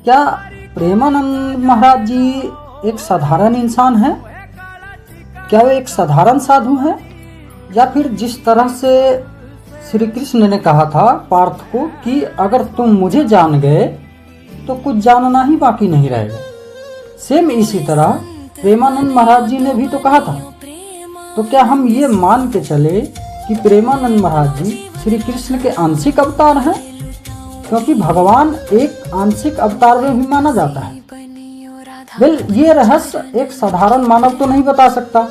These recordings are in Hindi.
क्या प्रेमानंद महाराज जी एक साधारण इंसान है? क्या वो एक साधारण साधु हैं? या फिर जिस तरह से श्री कृष्ण ने कहा था पार्थ को कि अगर तुम मुझे जान गए तो कुछ जानना ही बाकी नहीं रहेगा, सेम इसी तरह प्रेमानंद महाराज जी ने भी तो कहा था। तो क्या हम ये मान के चले कि प्रेमानंद महाराज जी श्री कृष्ण के आंशिक अवतार हैं? क्योंकि भगवान एक आंशिक अवतार में भी माना जाता है। ये रहस्य एक साधारण मानव तो नहीं बता सकता।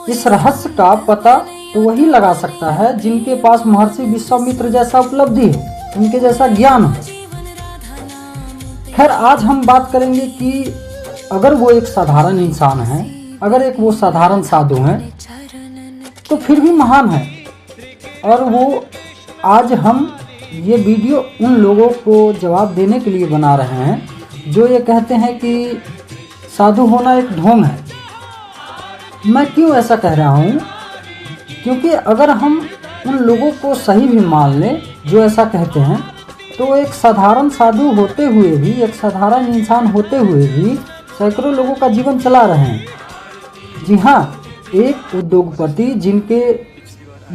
इस रहस्य का पता तो वही लगा सकता है जिनके पास महर्षि विश्वामित्र जैसा उपलब्धि हो, उनके जैसा ज्ञान हो। खैर, आज हम बात करेंगे कि अगर वो एक साधारण इंसान है, अगर एक वो साधारण साधु हैं, तो फिर भी महान है। और वो आज हम ये वीडियो उन लोगों को जवाब देने के लिए बना रहे हैं जो ये कहते हैं कि साधु होना एक ढोंग है। मैं क्यों ऐसा कह रहा हूँ? क्योंकि अगर हम उन लोगों को सही भी मान लें जो ऐसा कहते हैं, तो एक साधारण साधु होते हुए भी, एक साधारण इंसान होते हुए भी सैकड़ों लोगों का जीवन चला रहे हैं। जी हाँ, एक उद्योगपति जिनके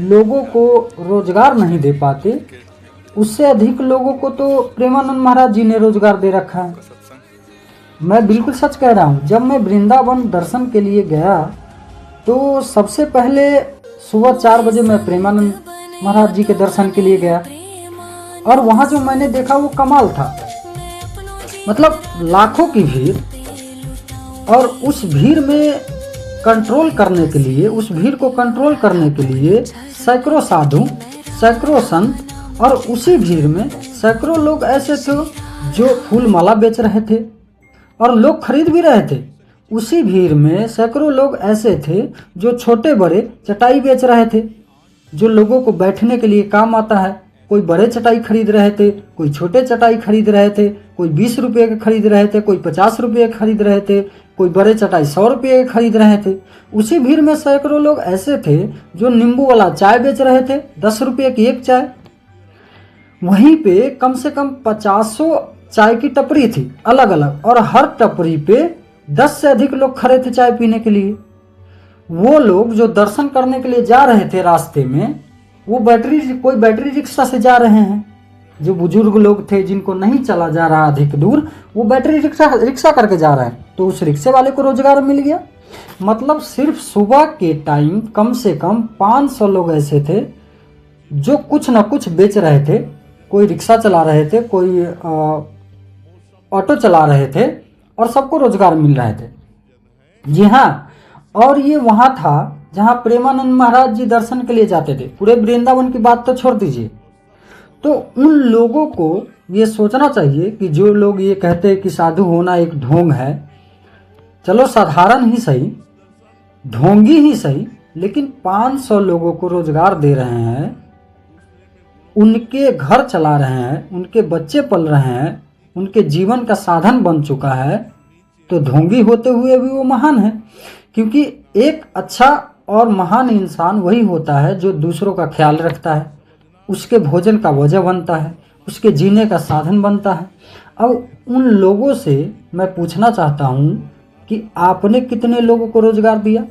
लोगों को रोजगार नहीं दे पाते, उससे अधिक लोगों को तो प्रेमानंद महाराज जी ने रोजगार दे रखा है। मैं बिल्कुल सच कह रहा हूँ। जब मैं वृंदावन दर्शन के लिए गया तो सबसे पहले सुबह 4 बजे मैं प्रेमानंद महाराज जी के दर्शन के लिए गया, और वहाँ जो मैंने देखा वो कमाल था। मतलब लाखों की भीड़, और उस भीड़ में कंट्रोल करने के लिए, उस भीड़ को कंट्रोल करने के लिए सैकड़ों साधु, सैकड़ों संत, और उसी भीड़ में सैकड़ों लोग ऐसे थे जो फूल माला बेच रहे थे और लोग खरीद भी रहे थे। उसी भीड़ में सैकड़ों लोग ऐसे थे जो छोटे बड़े चटाई बेच रहे थे, जो लोगों को बैठने के लिए काम आता है। कोई बड़े चटाई खरीद रहे थे, कोई छोटे चटाई खरीद रहे थे, कोई 20 रुपये के खरीद रहे थे, कोई 50 रुपये के खरीद रहे थे, कोई बड़े चटाई 100 रुपये के खरीद रहे थे। उसी भीड़ में सैकड़ों लोग ऐसे थे जो नींबू वाला चाय बेच रहे थे, 10 रुपये की एक चाय। वहीं पे कम से कम 50 चाय की टपरी थी अलग अलग, और हर टपरी पे 10 से अधिक लोग खड़े थे चाय पीने के लिए। वो लोग जो दर्शन करने के लिए जा रहे थे, रास्ते में वो कोई बैटरी रिक्शा से जा रहे हैं। जो बुजुर्ग लोग थे जिनको नहीं चला जा रहा अधिक दूर, वो बैटरी रिक्शा करके जा रहे हैं, तो उस रिक्शे वाले को रोजगार मिल गया। मतलब सिर्फ सुबह के टाइम कम से कम 500 लोग ऐसे थे जो कुछ ना कुछ बेच रहे थे। कोई रिक्शा चला रहे थे, कोई ऑटो चला रहे थे, और सबको रोजगार मिल रहे थे। जी हाँ, और ये वहाँ था जहाँ प्रेमानंद महाराज जी दर्शन के लिए जाते थे। पूरे वृंदावन की बात तो छोड़ दीजिए। तो उन लोगों को ये सोचना चाहिए कि जो लोग ये कहते हैं कि साधु होना एक ढोंग है, चलो साधारण ही सही, ढोंगी ही सही, लेकिन 500 लोगों को रोजगार दे रहे हैं, उनके घर चला रहे हैं, उनके बच्चे पल रहे हैं, उनके जीवन का साधन बन चुका है, तो ढोंगी होते हुए भी वो महान है। क्योंकि एक अच्छा और महान इंसान वही होता है जो दूसरों का ख्याल रखता है, उसके भोजन का वजह बनता है, उसके जीने का साधन बनता है। अब उन लोगों से मैं पूछना चाहता हूँ कि आपने कितने लोगों को रोजगार दिया?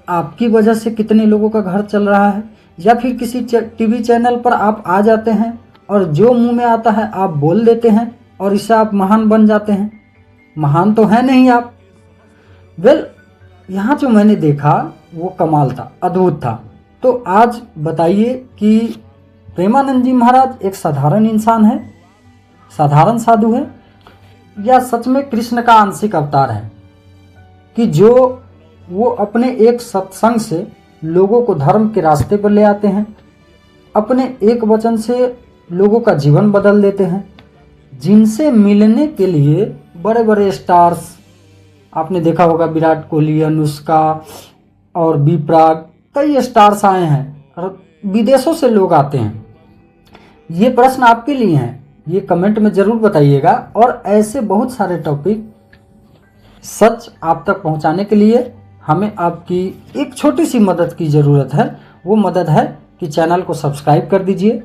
आपकी वजह से कितने लोगों का घर चल रहा है? या फिर किसी टीवी चैनल पर आप आ जाते हैं और जो मुंह में आता है आप बोल देते हैं और इससे आप महान बन जाते हैं? महान तो है नहीं आप। यहाँ जो मैंने देखा वो कमाल था, अद्भुत था। तो आज बताइए कि प्रेमानंद जी महाराज एक साधारण इंसान है, साधारण साधु है, या सच में कृष्ण का आंशिक अवतार है कि जो वो अपने एक सत्संग से लोगों को धर्म के रास्ते पर ले आते हैं, अपने एक वचन से लोगों का जीवन बदल देते हैं, जिनसे मिलने के लिए बड़े बड़े स्टार्स, आपने देखा होगा विराट कोहली, अनुष्का और बी प्राक, कई स्टार्स आए हैं और विदेशों से लोग आते हैं। ये प्रश्न आपके लिए हैं, ये कमेंट में ज़रूर बताइएगा। और ऐसे बहुत सारे टॉपिक सच आप तक पहुंचाने के लिए हमें आपकी एक छोटी सी मदद की ज़रूरत है। वो मदद है कि चैनल को सब्सक्राइब कर दीजिए,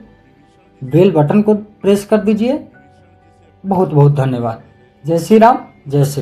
बेल बटन को प्रेस कर दीजिए। बहुत बहुत धन्यवाद। जय श्री राम, जय श्री